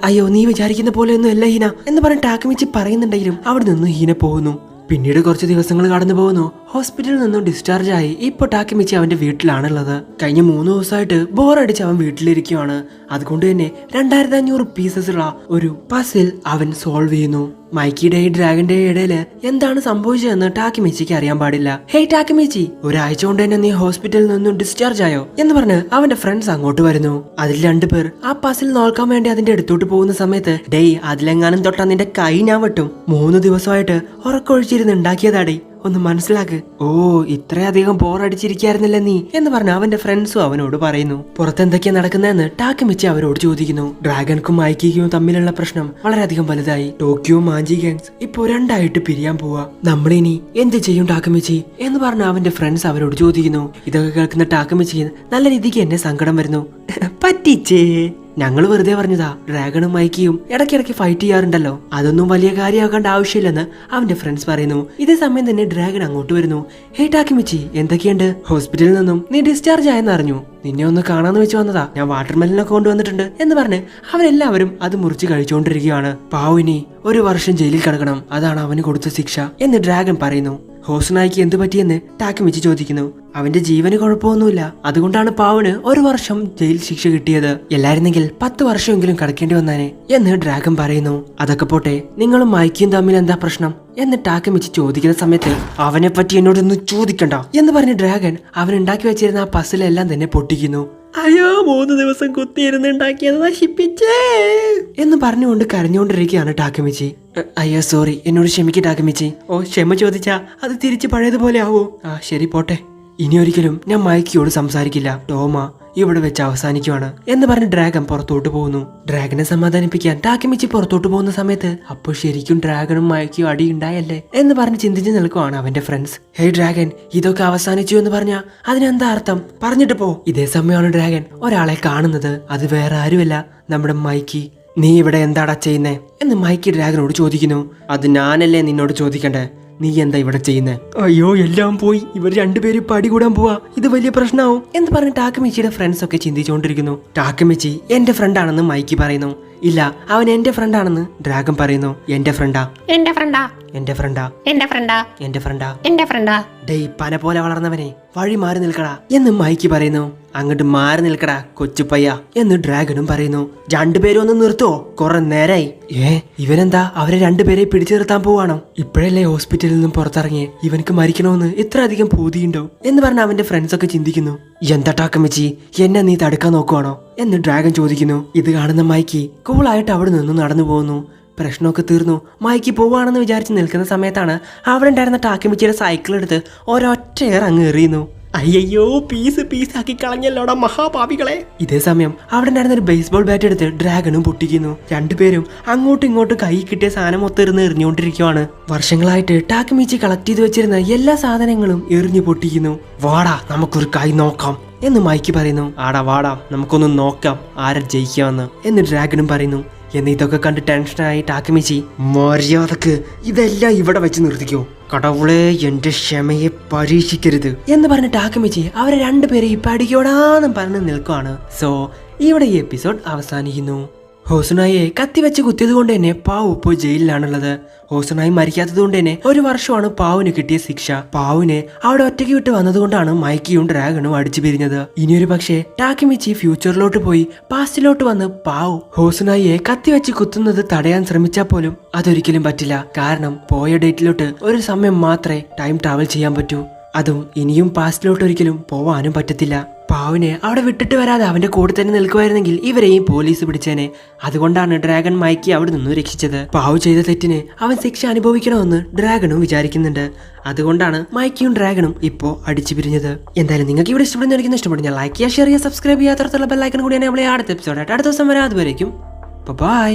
[SPEAKER 1] അയ്യോ, നീ വിചാരിക്കുന്ന പോലെയൊന്നും അല്ല ഹീന എന്ന് പറഞ്ഞ് ടാക്കമിച്ചി പറയുന്നുണ്ടെങ്കിലും അവിടെ നിന്ന് ഹീന പോകുന്നു. പിന്നീട് കുറച്ച് ദിവസങ്ങൾ കടന്നു പോകുന്നു. ഹോസ്പിറ്റലിൽ നിന്നും ഡിസ്ചാർജ് ആയി ഇപ്പൊ ടാക്കമിച്ചി അവന്റെ വീട്ടിലാണുള്ളത്. കഴിഞ്ഞ 3 ദിവസമായിട്ട് ബോറടിച്ച് അവൻ വീട്ടിലിരിക്കുവാണ്. അതുകൊണ്ട് തന്നെ 2500 പീസസ് ഉള്ള ഒരു പസിൽ അവൻ സോൾവ് ചെയ്യുന്നു. മൈക്കിയുടെയും ഡ്രാഗന്റെ ഇടയിൽ എന്താണ് സംഭവിച്ചതെന്ന് ടാക്കമിച്ചിക്ക് അറിയാൻ പാടില്ല. ഹേയ് ടാക്കമിച്ചി, 1 ആഴ്ച കൊണ്ട് തന്നെ നീ ഹോസ്പിറ്റലിൽ നിന്നും ഡിസ്ചാർജ് ആയോ എന്ന് പറഞ്ഞ് അവന്റെ ഫ്രണ്ട്സ് അങ്ങോട്ട് വരുന്നു. അതിൽ 2 പേർ ആ പസിൽ നോക്കാൻ വേണ്ടി അതിന്റെ അടുത്തോട്ട് പോകുന്ന സമയത്ത്, ഡേയ്, അതിലെങ്ങാനും തൊട്ടാ നിന്റെ കൈ ഞാൻ വെട്ടും. 3 ദിവസമായിട്ട് ഉറക്കൊഴിച്ചിരുന്ന് ഉണ്ടാക്കിയതാടേ, ഒന്ന് മനസ്സിലാക്ക്. ഓ, ഇത്രയധികം ബോറടിച്ചിരിക്കായിരുന്നില്ല നീ എന്ന് പറഞ്ഞ അവന്റെ ഫ്രണ്ട്സും അവനോട് പറയുന്നു. പുറത്തെന്തൊക്കെയാ നടക്കുന്നതെന്ന് ടാക്കമിച്ചി അവരോട് ചോദിക്കുന്നു. ഡ്രാഗൺക്കും മൈക്കിക്കും തമ്മിലുള്ള പ്രശ്നം വളരെയധികം വലുതായി. ടോക്കിയോ മാഞ്ചി ഗാങ്സ് ഇപ്പോ 2 ആയിട്ട് പിരിയാൻ പോവാ. നമ്മളിനി എന്ത് ചെയ്യും ടാക്കമിച്ചി എന്ന് പറഞ്ഞ അവന്റെ ഫ്രണ്ട്സ് അവരോട് ചോദിക്കുന്നു. ഇതൊക്കെ കേൾക്കുന്ന ടാക്കമിച്ചിക്ക് നല്ല രീതിക്ക് എന്നെ സങ്കടം വരുന്നു. പറ്റിച്ചേ, ഞങ്ങൾ വെറുതെ പറഞ്ഞതാ. ഡ്രാഗണും മൈക്കിയും ഇടയ്ക്കിടയ്ക്ക് ഫൈറ്റ് ചെയ്യാറുണ്ടല്ലോ, അതൊന്നും വലിയ കാര്യമാക്കേണ്ട ആവശ്യമില്ലെന്ന് അവന്റെ ഫ്രണ്ട്സ് പറയുന്നു. ഇതേ സമയം തന്നെ ഡ്രാഗൺ അങ്ങോട്ട് വരുന്നു. ഹേ ടാക്കമിച്ചി, എന്തൊക്കെയുണ്ട്? ഹോസ്പിറ്റലിൽ നിന്നും നീ ഡിസ്ചാർജ് ആയെന്ന് അറിഞ്ഞു. നിന്നെ ഒന്ന് കാണാന്ന് വെച്ച് വന്നതാ. ഞാൻ വാട്ടർ മെലനൊക്കെ കൊണ്ടുവന്നിട്ടുണ്ട് എന്ന് പറഞ്ഞ് അവരെല്ലാവരും അത് മുറിച്ച് കഴിച്ചുകൊണ്ടിരിക്കുകയാണ്. പാവിനി 1 വർഷം ജയിലിൽ കിടക്കണം, അതാണ് അവന് കൊടുത്ത ശിക്ഷ എന്ന് ഡ്രാഗൺ പറയുന്നു. ഹോസനായിക്ക് എന്ത് പറ്റിയെന്ന് ടാക്കമിച്ചി ചോദിക്കുന്നു. അവന്റെ ജീവന് കുഴപ്പമൊന്നുമില്ല, അതുകൊണ്ടാണ് പാവന് 1 വർഷം ജയിൽ ശിക്ഷ കിട്ടിയത്. എല്ലായിരുന്നെങ്കിൽ 10 വർഷമെങ്കിലും കിടക്കേണ്ടി വന്നാനെ എന്ന് ഡ്രാഗൺ പറയുന്നു. അതൊക്കെ പോട്ടെ, നിങ്ങളും മൈക്കിയും തമ്മിൽ എന്താ പ്രശ്നം എന്ന് ടാക്കമിച്ചി ചോദിക്കുന്ന സമയത്ത്, അവനെ പറ്റി എന്നോടൊന്നും ചോദിക്കണ്ട എന്ന് പറഞ്ഞ് ഡ്രാഗൺ അവൻ ഉണ്ടാക്കി വെച്ചിരുന്ന ആ പസിലെല്ലാം തന്നെ പൊട്ടിക്കുന്നു. അയ്യോ, 3 ദിവസം കുത്തിയിരുന്നുണ്ടാക്കിയത് നശിപ്പിച്ചേ എന്ന് പറഞ്ഞുകൊണ്ട് കരഞ്ഞുകൊണ്ടിരിക്കുകയാണ് ടാക്കമിച്ചി. അയ്യോ സോറി, എന്നോട് ക്ഷമിക്ക് ടാക്കമിച്ചി. ഓ, ക്ഷമ ചോദിച്ചാ അത് തിരിച്ച് പഴയതുപോലെ ആവോ? ശരി പോട്ടെ, ഇനി ഒരിക്കലും ഞാൻ മൈക്കിയോട് സംസാരിക്കില്ല. ടോമ ഇവിടെ വെച്ച് അവസാനിക്കുവാണ് എന്ന് പറഞ്ഞ് ഡ്രാഗൺ പുറത്തോട്ട് പോകുന്നു. ഡ്രാഗനെ സമാധാനിപ്പിക്കാൻ ടാക്കമിച്ചി പുറത്തോട്ട് പോകുന്ന സമയത്ത്, അപ്പോൾ ശരിക്കും ഡ്രാഗണും മൈക്കിയും അടി ഉണ്ടായല്ലേ എന്ന് പറഞ്ഞ് ചിന്തിച്ച് നിൽക്കുവാണ് അവന്റെ ഫ്രണ്ട്സ്. ഹേയ് ഡ്രാഗൻ, ഇതൊക്കെ അവസാനിച്ചു എന്ന് പറഞ്ഞാ അതിനെന്താ അർത്ഥം? പറഞ്ഞിട്ട് പോ. ഇതേ സമയമാണ് ഡ്രാഗൺ ഒരാളെ കാണുന്നത്. അത് വേറെ ആരുമല്ല, നമ്മുടെ മൈക്കി. നീ ഇവിടെ എന്താടാ ചെയ്യുന്നേ എന്ന് മൈക്കി ഡ്രാഗനോട് ചോദിക്കുന്നു. അത് ഞാനല്ലേ നിന്നോട് ചോദിക്കണ്ടേ, നീ എന്താ ഇവിടെ ചെയ്യുന്നേ? അയ്യോ എല്ലാം പോയി, ഇവർ രണ്ടുപേരും പടി കൂടാൻ പോവാ, ഇത് വലിയ പ്രശ്നമാവും എന്ന് പറഞ്ഞ് ടാക്കമിച്ചിയുടെ ഫ്രണ്ട്സ് ഒക്കെ ചിന്തിച്ചുകൊണ്ടിരിക്കുന്നു. ടാക്കമിച്ചി എന്റെ ഫ്രണ്ടാണെന്ന് മൈക്കി പറയുന്നു. ഇല്ല, അവൻ എന്റെ ഫ്രണ്ടാണെന്ന് ഡ്രാഗൺ പറയുന്നു. എന്റെ ഫ്രണ്ടാ
[SPEAKER 3] എന്റെ ഫ്രണ്ടാ
[SPEAKER 1] എന്റെ ഫ്രണ്ടാ
[SPEAKER 3] എന്റെ ഫ്രണ്ടാ
[SPEAKER 1] എന്റെ ഫ്രണ്ടാ
[SPEAKER 3] എന്റെ ഫ്രണ്ടാ
[SPEAKER 1] ഡേയ് പന പോലെ വളർന്നവനെ, വഴി മാറി നിൽക്കടാ എന്ന് മൈക്കി പറയുന്നു. അങ്ങോട്ട് മാറി നിൽക്കടാ കൊച്ചുപയ്യ എന്ന് ഡ്രാഗണും പറയുന്നു. രണ്ടുപേരും ഒന്ന് നിർത്തോ, കുറെ നേരായി. ഇവനെന്താ അവരെ രണ്ടുപേരെ പിടിച്ചു നിർത്താൻ പോവാണോ? ഇപ്പോഴല്ലേ ഹോസ്പിറ്റലിൽ നിന്നും പുറത്തിറങ്ങി, ഇവനക്ക് മരിക്കണമെന്ന് ഇത്ര അധികം പൂതിയുണ്ടോ എന്ന് പറഞ്ഞ അവന്റെ ഫ്രണ്ട്സ് ഒക്കെ ചിന്തിക്കുന്നു. എന്താ ടാക്കമിച്ചി, എന്നെ നീ തടുക്കാൻ നോക്കുവാണോ എന്ന് ഡ്രാഗൺ ചോദിക്കുന്നു. ഇത് കാണുന്ന മൈക്കി കൂളായിട്ട് അവിടെ നിന്നും നടന്നു പോകുന്നു. പ്രശ്നമൊക്കെ തീർന്നു. മൈക്കി പോവാണെന്ന് വിചാരിച്ച് നിൽക്കുന്ന സമയത്താണ് അവിടെ ഉണ്ടായിരുന്ന ടാക്കമിച്ചിയുടെ സൈക്കിൾ എടുത്ത് ഒരൊറ്റ ഏർ അങ്ങ് എറിയുന്നു. അയ്യോ, പീസ് പീസാക്കി കളഞ്ഞല്ലോടാ മഹാപാപികളെ. ഇതേ സമയം അവിടെ ഉണ്ടായിരുന്ന ഒരു ബേസ്ബോൾ ബാറ്റ് എടുത്ത് ഡ്രാഗണും പൊട്ടിക്കുന്നു. രണ്ടുപേരും അങ്ങോട്ടും ഇങ്ങോട്ടും കൈ കിട്ടിയ സാധനം മൊത്തം എറിഞ്ഞുകൊണ്ടിരിക്കുവാണ്. വർഷങ്ങളായിട്ട് ടാക്കമിച്ചി കളക്ട് ചെയ്ത് വെച്ചിരുന്ന എല്ലാ സാധനങ്ങളും എറിഞ്ഞു പൊട്ടിക്കുന്നു. വാടാ നമുക്കൊരു കൈ നോക്കാം എന്ന് മൈക്കി പറയുന്നു. ആടാ വാടാ നമുക്കൊന്ന് നോക്കാം ആരെ ജയിക്കാമെന്ന് എന്ന് ഡ്രാഗണും പറയുന്നു. എന്ന് ഇതൊക്കെ കണ്ട് ടെൻഷനായി ടാക്കമിച്ചി, മര്യാദക്ക് ഇതെല്ലാം ഇവിടെ വെച്ച് നിർത്തിക്കോ, കടവുളെ എന്റെ ക്ഷമയെ പരീക്ഷിക്കരുത് എന്ന് പറഞ്ഞ് ടാക്കമിച്ചി അവരെ രണ്ടുപേരെയും പഠിക്കോടാന്നും പറഞ്ഞ് നിൽക്കുവാണ്. സോ ഇവിടെ ഈ എപ്പിസോഡ് അവസാനിക്കുന്നു. ഹോസുനായിയെ കത്തിവെച്ച് കുത്തിയത് കൊണ്ട് തന്നെ പാവു ഇപ്പോൾ ജയിലിലാണുള്ളത്. ഹോസുനായി മരിക്കാത്തത് കൊണ്ട് തന്നെ 1 വർഷമാണ് പാവുന് കിട്ടിയ ശിക്ഷ. പാവുനെ അവിടെ ഒറ്റയ്ക്ക് വിട്ട് വന്നതുകൊണ്ടാണ് മൈക്കിയും ഡ്രാഗണും അടിച്ചു പിരിഞ്ഞത്. ഇനിയൊരു പക്ഷേ ടാക്കമിച്ചി ഫ്യൂച്ചറിലോട്ട് പോയി പാസ്റ്റിലോട്ട് വന്ന് പാവു ഹോസുനായിയെ കത്തിവെച്ച് കുത്തുന്നത് തടയാൻ ശ്രമിച്ചാൽ പോലും അതൊരിക്കലും പറ്റില്ല. കാരണം പോയ ഡേറ്റിലോട്ട് ഒരു സമയം മാത്രമേ ടൈം ട്രാവൽ ചെയ്യാൻ പറ്റൂ. അതും ഇനിയും പാസ്റ്റിലോട്ട് ഒരിക്കലും പോവാനും പറ്റത്തില്ല. പാവിനെ അവിടെ വിട്ടിട്ട് വരാതെ അവന്റെ കൂടെ തന്നെ നിൽക്കുമായിരുന്നെങ്കിൽ ഇവരെയും പോലീസ് പിടിച്ചേനെ. അതുകൊണ്ടാണ് ഡ്രാഗൺ മൈക്കി അവിടെ നിന്നും രക്ഷിച്ചത്. പാവു ചെയ്ത തെറ്റിന് അവൻ ശിക്ഷ അനുഭവിക്കണമെന്ന് ഡ്രാഗണും വിചാരിക്കുന്നുണ്ട്. അതുകൊണ്ടാണ് മൈക്കിയും ഡ്രാഗണും ഇപ്പോ അടിച്ചു പിരിഞ്ഞത്. എന്തായാലും നിങ്ങൾക്ക് ഇവിടെ ഇഷ്ടപ്പെടുന്ന ലൈക്ക് ചെയ്യുക, ഷെയർ ചെയ്യുക, സബ്സ്ക്രൈബ് ചെയ്യാത്ത ബെൽ ഐക്കൺ കൂടിയാണ് നമ്മളെ അടുത്ത എപ്പിസോഡായിട്ട് അടുത്ത ദിവസം വരാം. അതുവരേക്കും ബൈ.